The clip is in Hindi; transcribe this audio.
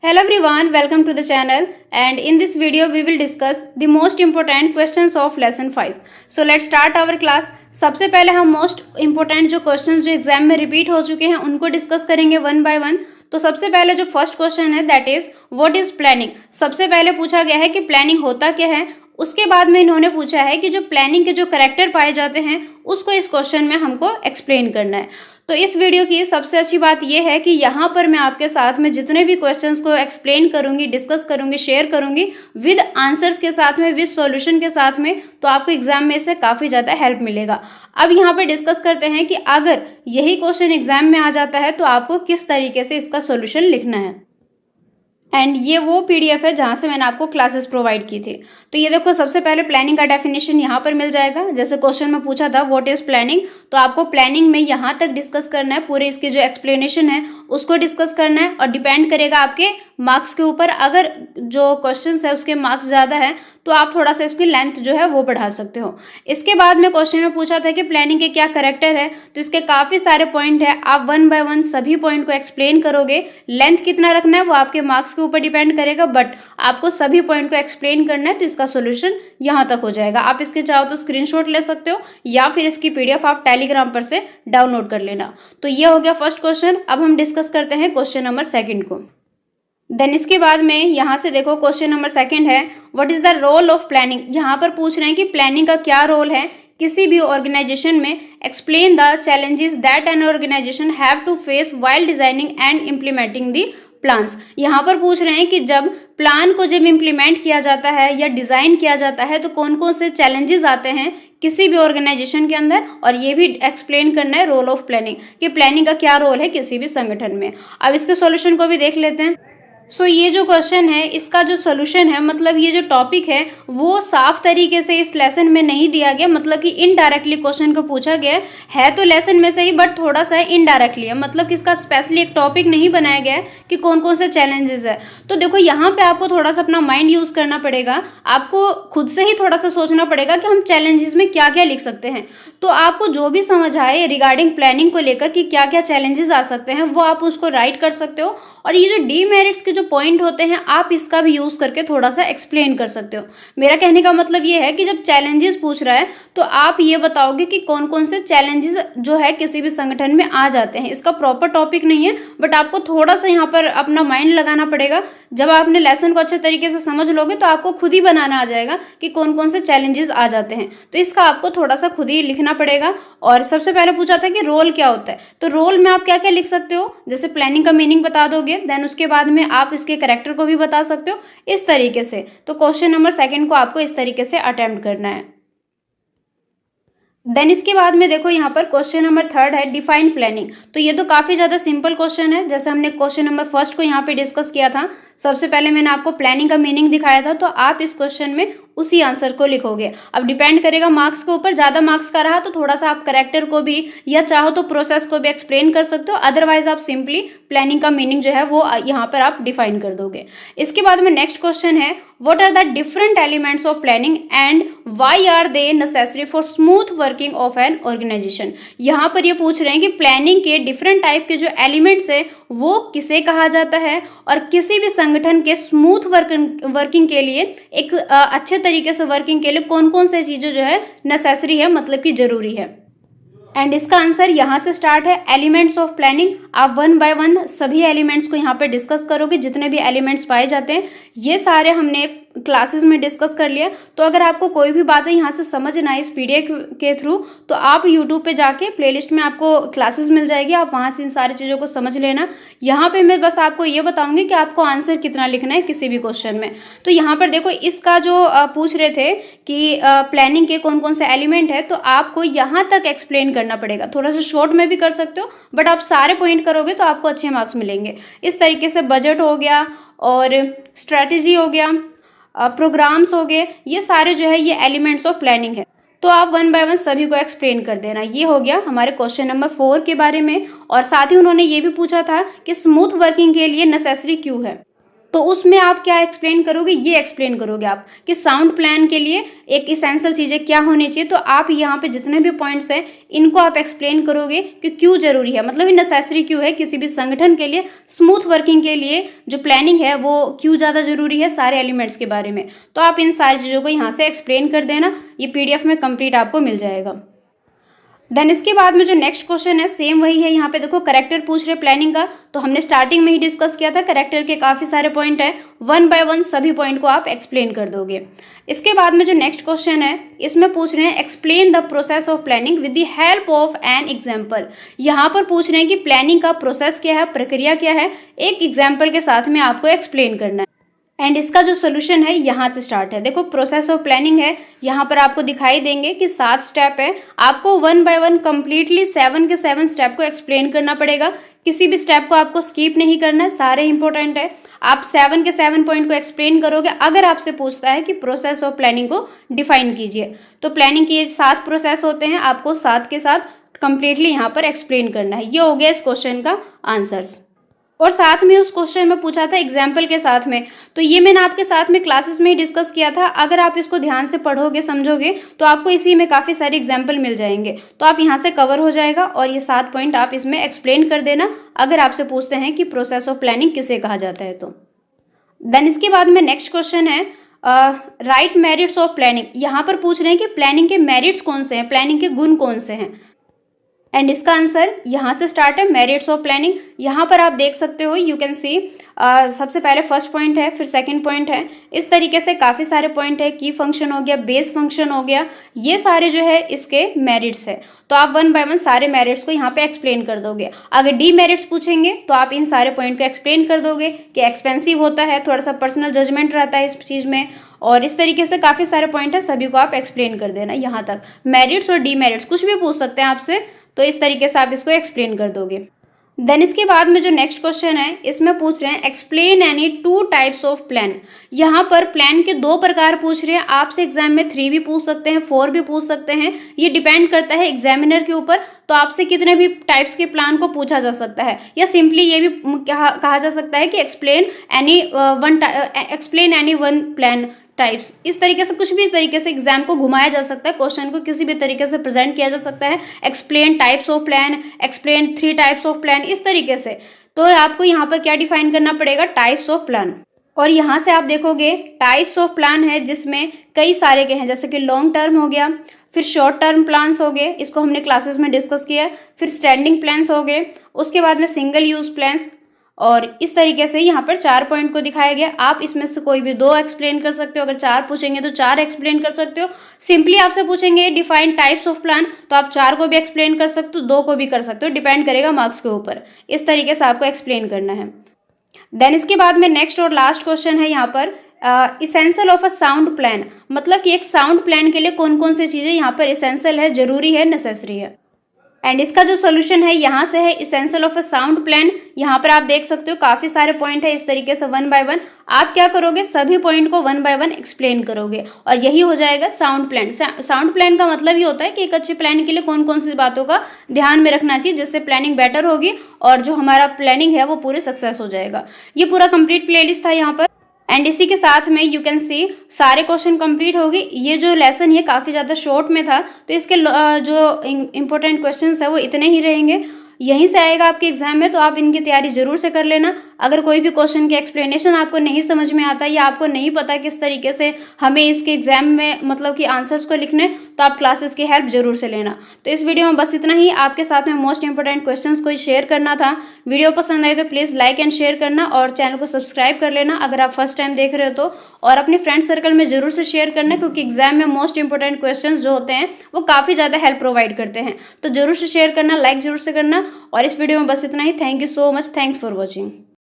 Hello everyone, welcome to the channel, and in this video we will discuss the most important questions of lesson 5. So let's start our class. सबसे पहले हम मोस्ट इम्पोर्टेंट जो क्वेश्चन जो एग्जाम में रिपीट हो चुके हैं उनको डिस्कस करेंगे वन बाय वन। तो सबसे पहले जो फर्स्ट क्वेश्चन है that is what is planning. सबसे पहले पूछा गया है कि प्लानिंग होता क्या है। उसके बाद में इन्होंने पूछा है कि जो प्लानिंग के जो करेक्टर पाए जाते हैं उसको इस क्वेश्चन में हमको एक्सप्लेन करना है। तो इस वीडियो की सबसे अच्छी बात यह है कि यहाँ पर मैं आपके साथ में जितने भी क्वेश्चंस को एक्सप्लेन करूंगी, डिस्कस करूंगी, शेयर करूंगी विद आंसर्स के साथ में, विद सॉल्यूशन के साथ में, तो आपको एग्जाम में से काफ़ी ज़्यादा हेल्प मिलेगा। अब यहाँ पे डिस्कस करते हैं कि अगर यही क्वेश्चन एग्जाम में आ जाता है तो आपको किस तरीके से इसका सॉल्यूशन लिखना है। एंड ये वो पीडीएफ है जहाँ से मैंने आपको क्लासेस प्रोवाइड की थी। तो ये देखो, सबसे पहले प्लानिंग का डेफिनेशन यहाँ पर मिल जाएगा। जैसे क्वेश्चन में पूछा था व्हाट इज प्लानिंग, तो आपको प्लानिंग में यहाँ तक डिस्कस करना है, पूरे इसकी जो एक्सप्लेनेशन है उसको डिस्कस करना है और डिपेंड करेगा आपके मार्क्स के ऊपर। अगर जो क्वेश्चन है उसके मार्क्स ज़्यादा है तो आप थोड़ा सा इसकी लेंथ जो है वो बढ़ा सकते हो। इसके बाद में क्वेश्चन में पूछा था कि प्लानिंग के क्या करेक्टर है, तो इसके काफ़ी सारे पॉइंट है। आप वन बाय वन सभी पॉइंट को एक्सप्लेन करोगे। लेंथ कितना रखना है वो आपके मार्क्स के ऊपर डिपेंड करेगा, बट आपको सभी पॉइंट को एक्सप्लेन करना है तो इसका सोल्यूशन यहाँ तक हो जाएगा। आप इसके चाहो तो स्क्रीनशॉट ले सकते हो या फिर इसकी पीडीएफ आप टेलीग्राम पर से डाउनलोड कर लेना। तो ये हो गया फर्स्ट क्वेश्चन। अब हम डिस्कस करते हैं क्वेश्चन नंबर सेकंड को। देन इसके बाद में यहाँ से देखो क्वेश्चन नंबर सेकंड है what is the role of planning. यहाँ पर पूछ रहे हैं कि प्लानिंग का क्या रोल है किसी भी ऑर्गेनाइजेशन में। Explain the challenges that an organisation have to face while designing and implementing the plans. यहाँ पर पूछ रहे हैं कि जब प्लान को जब इम्प्लीमेंट किया जाता है या डिज़ाइन किया जाता है तो कौन कौन से चैलेंजेस आते हैं किसी भी ऑर्गेनाइजेशन के अंदर, और ये भी एक्सप्लेन करना है रोल ऑफ प्लानिंग कि प्लानिंग का क्या रोल है किसी भी संगठन में। अब इसके सॉल्यूशन को भी देख लेते हैं। सो ये जो क्वेश्चन है इसका जो सोल्यूशन है, मतलब ये जो टॉपिक है वो साफ तरीके से इस लेसन में नहीं दिया गया, मतलब कि इनडायरेक्टली क्वेश्चन को पूछा गया है तो लेसन में से ही, बट थोड़ा सा इनडायरेक्टली है। मतलब कि इसका स्पेशली एक टॉपिक नहीं बनाया गया है कि कौन कौन से चैलेंजेस है। तो देखो यहाँ पे आपको थोड़ा सा अपना माइंड यूज़ करना पड़ेगा। आपको खुद से ही थोड़ा सा सोचना पड़ेगा कि हम चैलेंजेस में क्या क्या लिख सकते हैं। तो आपको जो भी समझ आए रिगार्डिंग प्लानिंग को लेकर कि क्या क्या चैलेंजेस आ सकते हैं वो आप उसको राइट कर सकते हो। और ये जो डीमेरिट्स के जो पॉइंट होते हैं आप इसका भी यूज़ करके थोड़ा सा एक्सप्लेन कर सकते हो। मेरा कहने का मतलब ये है कि जब चैलेंजेस पूछ रहा है तो आप ये बताओगे कि कौन कौन से चैलेंजेस जो है किसी भी संगठन में आ जाते हैं। इसका प्रॉपर टॉपिक नहीं है, बट आपको थोड़ा सा यहाँ पर अपना माइंड लगाना पड़ेगा। जब आपने लेसन को अच्छे तरीके से समझ लोगे तो आपको खुद ही बनाना आ जाएगा कि कौन कौन से चैलेंजेस आ जाते हैं। तो इसका आपको थोड़ा सा खुद ही लिखना पड़ेगा। और सबसे पहले पूछा था कि रोल क्या होता है, तो रोल में आप क्या क्या लिख सकते हो। जैसे प्लानिंग का मीनिंग बता दोगे, देन उसके बाद में आप इसके कैरेक्टर को भी बता सकते हो इस तरीके से। तो क्वेश्चन नंबर सेकंड को आपको इस तरीके से अटेम्प्ट करना है। देन इसके बाद में देखो यहाँ पर क्वेश्चन नंबर थर्ड है डिफाइन प्लानिंग। तो ये तो काफ़ी ज़्यादा सिंपल क्वेश्चन है। जैसे हमने क्वेश्चन नंबर फर्स्ट को यहाँ पे डिस्कस किया था, सबसे पहले मैंने आपको प्लानिंग का मीनिंग दिखाया था, तो आप इस क्वेश्चन में उसी आंसर को लिखोगे। अब डिपेंड करेगा मार्क्स के ऊपर, ज़्यादा मार्क्स का रहा तो थोड़ा सा आप करेक्टर को भी या चाहो तो प्रोसेस को भी एक्सप्लेन कर सकते हो, अदरवाइज आप सिंपली प्लानिंग का मीनिंग जो है वो यहाँ पर आप डिफाइन कर दोगे। इसके बाद में नेक्स्ट क्वेश्चन है what are the different elements of planning and why are they necessary for smooth working of an organisation. यहाँ पर ये पूछ रहे हैं कि प्लानिंग के डिफरेंट टाइप के जो एलिमेंट्स है वो किसे कहा जाता है और किसी भी संगठन के स्मूथ वर्किंग के लिए, एक अच्छे तरीके से वर्किंग के लिए कौन कौन से चीज़ें जो है नेसेसरी है, मतलब कि ज़रूरी है। एंड इसका आंसर यहाँ से स्टार्ट है एलिमेंट्स ऑफ प्लानिंग। आप वन बाय वन सभी एलिमेंट्स को यहाँ पे डिस्कस करोगे। जितने भी एलिमेंट्स पाए जाते हैं ये सारे हमने क्लासेस में डिस्कस कर लिया। तो अगर आपको कोई भी बातें यहाँ से समझ ना आए इस पीडीएफ के थ्रू तो आप यूट्यूब पे जाके प्लेलिस्ट में आपको क्लासेस मिल जाएगी, आप वहाँ से इन सारी चीज़ों को समझ लेना। यहाँ पे मैं बस आपको ये बताऊँगी कि आपको आंसर कितना लिखना है किसी भी क्वेश्चन में। तो यहाँ पर देखो इसका जो पूछ रहे थे कि प्लानिंग के कौन कौन से एलिमेंट है, तो आपको यहाँ तक एक्सप्लेन करना पड़ेगा। थोड़ा सा शॉर्ट में भी कर सकते हो, बट आप सारे पॉइंट करोगे तो आपको अच्छे मार्क्स मिलेंगे। इस तरीके से बजट हो गया और स्ट्रैटेजी हो गया, प्रोग्राम्स हो गए, ये सारे जो है ये एलिमेंट्स ऑफ प्लानिंग है। तो आप वन बाय वन सभी को एक्सप्लेन कर देना। ये हो गया हमारे क्वेश्चन नंबर 4 के बारे में। और साथ ही उन्होंने ये भी पूछा था कि स्मूथ वर्किंग के लिए नेसेसरी क्यों है। तो उसमें आप क्या एक्सप्लेन करोगे, ये एक्सप्लेन करोगे आप कि साउंड प्लान के लिए एक इसेंशियल चीज़ें क्या होनी चाहिए। तो आप यहाँ पे जितने भी पॉइंट्स हैं इनको आप एक्सप्लेन करोगे कि क्यों ज़रूरी है, मतलब ये नेसेसरी क्यों है किसी भी संगठन के लिए, स्मूथ वर्किंग के लिए जो प्लानिंग है वो क्यों ज़्यादा ज़रूरी है, सारे एलिमेंट्स के बारे में। तो आप इन सारी चीज़ों को यहाँ से एक्सप्लेन कर देना, ये PDF में कंप्लीट आपको मिल जाएगा। देन इसके बाद में जो नेक्स्ट क्वेश्चन है सेम वही है, यहाँ पे देखो करेक्टर पूछ रहे प्लानिंग का, तो हमने स्टार्टिंग में ही डिस्कस किया था करेक्टर के काफ़ी सारे पॉइंट है, 1 बाय 1 सभी पॉइंट को आप एक्सप्लेन कर दोगे। इसके बाद में जो नेक्स्ट क्वेश्चन है इसमें पूछ रहे हैं explain the process of planning with the help of an example. यहाँ पर पूछ रहे हैं कि प्लानिंग का प्रोसेस क्या है, प्रक्रिया क्या है, एक एग्जाम्पल के साथ में आपको एक्सप्लेन करना है। एंड इसका जो सोल्यूशन है यहाँ से स्टार्ट है। देखो प्रोसेस ऑफ प्लानिंग है, यहाँ पर आपको दिखाई देंगे कि 7 स्टेप है, आपको 1 बाय 1 कंप्लीटली 7 के 7 स्टेप को एक्सप्लेन करना पड़ेगा, किसी भी स्टेप को आपको स्किप नहीं करना है, सारे इंपॉर्टेंट है। आप 7 के 7 पॉइंट को एक्सप्लेन करोगे। अगर आपसे पूछता है कि प्रोसेस ऑफ प्लानिंग को डिफाइन कीजिए, तो प्लानिंग के 7 प्रोसेस होते हैं, आपको 7 के साथ कंप्लीटली यहाँ पर एक्सप्लेन करना है। ये हो गया इस क्वेश्चन का आंसर्स। और साथ में उस क्वेश्चन में पूछा था एग्जाम्पल के साथ में, तो ये मैंने आपके साथ में क्लासेस में ही डिस्कस किया था। अगर आप इसको ध्यान से पढ़ोगे समझोगे तो आपको इसी में काफ़ी सारे एग्जाम्पल मिल जाएंगे, तो आप यहाँ से कवर हो जाएगा। और ये 7 पॉइंट आप इसमें एक्सप्लेन कर देना अगर आपसे पूछते हैं कि प्रोसेस ऑफ प्लानिंग किसे कहा जाता है तो। देन इसके बाद में नेक्स्ट क्वेश्चन है राइट मेरिट्स ऑफ प्लानिंग। यहाँ पर पूछ रहे हैं कि प्लानिंग के मेरिट्स कौन से हैं, प्लानिंग के गुण कौन से हैं। एंड इसका आंसर यहाँ से स्टार्ट है, मेरिट्स ऑफ प्लानिंग। यहाँ पर आप देख सकते हो, यू कैन सी सबसे पहले फर्स्ट पॉइंट है, फिर सेकंड पॉइंट है, इस तरीके से काफ़ी सारे पॉइंट है। की फंक्शन हो गया, बेस फंक्शन हो गया, ये सारे जो है इसके मेरिट्स है। तो आप 1 बाय 1 सारे मेरिट्स को यहाँ पे एक्सप्लेन कर दोगे। अगर डी मेरिट्स पूछेंगे तो आप इन सारे पॉइंट को एक्सप्लेन कर दोगे कि एक्सपेंसिव होता है, थोड़ा सा पर्सनल जजमेंट रहता है इस चीज़ में, और इस तरीके से काफ़ी सारे पॉइंट है, सभी को आप एक्सप्लेन कर देना। यहाँ तक मेरिट्स और डी मेरिट्स कुछ भी पूछ सकते हैं आपसे, तो इस तरीके से आप इसको एक्सप्लेन कर दोगे। देन इसके बाद में जो नेक्स्ट क्वेश्चन है इसमें पूछ रहे हैं explain any 2 types of plan. यहाँ पर प्लान के 2 प्रकार पूछ रहे हैं, आपसे एग्जाम में 3 भी पूछ सकते हैं, 4 भी पूछ सकते हैं, ये डिपेंड करता है एग्जामिनर के ऊपर। तो आपसे कितने भी टाइप्स के प्लान को पूछा जा सकता है, या सिंपली ये भी कहा जा सकता है कि explain any one plan types. इस तरीके से कुछ भी इस तरीके से एग्जाम को घुमाया जा सकता है, क्वेश्चन को किसी भी तरीके से प्रेजेंट किया जा सकता है। Explain types of plan, explain 3 types of plan, इस तरीके से। तो आपको यहाँ पर क्या डिफाइन करना पड़ेगा, टाइप्स ऑफ प्लान। और यहाँ से आप देखोगे टाइप्स ऑफ प्लान है जिसमें कई सारे के हैं, जैसे कि लॉन्ग टर्म हो गया, फिर शॉर्ट टर्म प्लान्स हो गए, इसको हमने क्लासेस में डिस्कस किया है, फिर स्टैंडिंग प्लान्स हो गए, उसके बाद में सिंगल यूज प्लान्स। और इस तरीके से यहाँ पर 4 पॉइंट को दिखाया गया। आप इसमें से कोई भी 2 एक्सप्लेन कर सकते हो, अगर 4 पूछेंगे तो 4 एक्सप्लेन कर सकते हो। सिंपली आपसे पूछेंगे डिफाइन टाइप्स ऑफ प्लान, तो आप 4 को भी एक्सप्लेन कर सकते हो, 2 को भी कर सकते हो, डिपेंड करेगा मार्क्स के ऊपर। इस तरीके से आपको एक्सप्लेन करना है। देन इसके बाद में नेक्स्ट और लास्ट क्वेश्चन है यहाँ पर essential of a sound plan, मतलब कि एक साउंड प्लान के लिए कौन कौन सी चीज़ें यहाँ पर इसेंशियल है, जरूरी है, नेसेसरी है। एंड इसका जो सोल्यूशन है यहाँ से है essential of a sound plan. यहाँ पर आप देख सकते हो काफ़ी सारे पॉइंट है, इस तरीके से 1 बाय 1 आप क्या करोगे, सभी पॉइंट को 1 बाय 1 एक्सप्लेन करोगे, और यही हो जाएगा साउंड प्लान। साउंड प्लान का मतलब ये होता है कि एक अच्छी प्लान के लिए कौन कौन सी बातों का ध्यान में रखना चाहिए, जिससे प्लानिंग बेटर होगी और जो हमारा प्लानिंग है वो पूरे सक्सेस हो जाएगा। ये पूरा कंप्लीट प्लेलिस्ट था यहाँ पर। एंड इसी के साथ में यू कैन सी सारे क्वेश्चन कंप्लीट हो गए। ये जो लेसन है काफ़ी ज़्यादा शॉर्ट में था, तो इसके जो इम्पोर्टेंट क्वेश्चंस है वो इतने ही रहेंगे, यहीं से आएगा आपके एग्जाम में, तो आप इनकी तैयारी जरूर से कर लेना। अगर कोई भी क्वेश्चन की एक्सप्लेनेशन आपको नहीं समझ में आता या आपको नहीं पता किस तरीके से हमें इसके एग्जाम में मतलब कि आंसर्स को लिखने, तो आप क्लासेस की हेल्प जरूर से लेना। तो इस वीडियो में बस इतना ही, आपके साथ में मोस्ट इंपॉर्टेंट क्वेश्चंस को शेयर करना था। वीडियो पसंद आए तो प्लीज़ लाइक एंड शेयर करना, और चैनल को सब्सक्राइब कर लेना अगर आप फर्स्ट टाइम देख रहे हो तो, और अपने फ्रेंड सर्कल में जरूर से शेयर करना, क्योंकि एग्जाम में मोस्ट इंपॉर्टेंट क्वेश्चन जो होते हैं वो काफ़ी ज़्यादा हेल्प प्रोवाइड करते हैं। तो जरूर से शेयर करना, लाइक जरूर से करना, और इस वीडियो में बस इतना ही। Thank you so much, thanks for watching.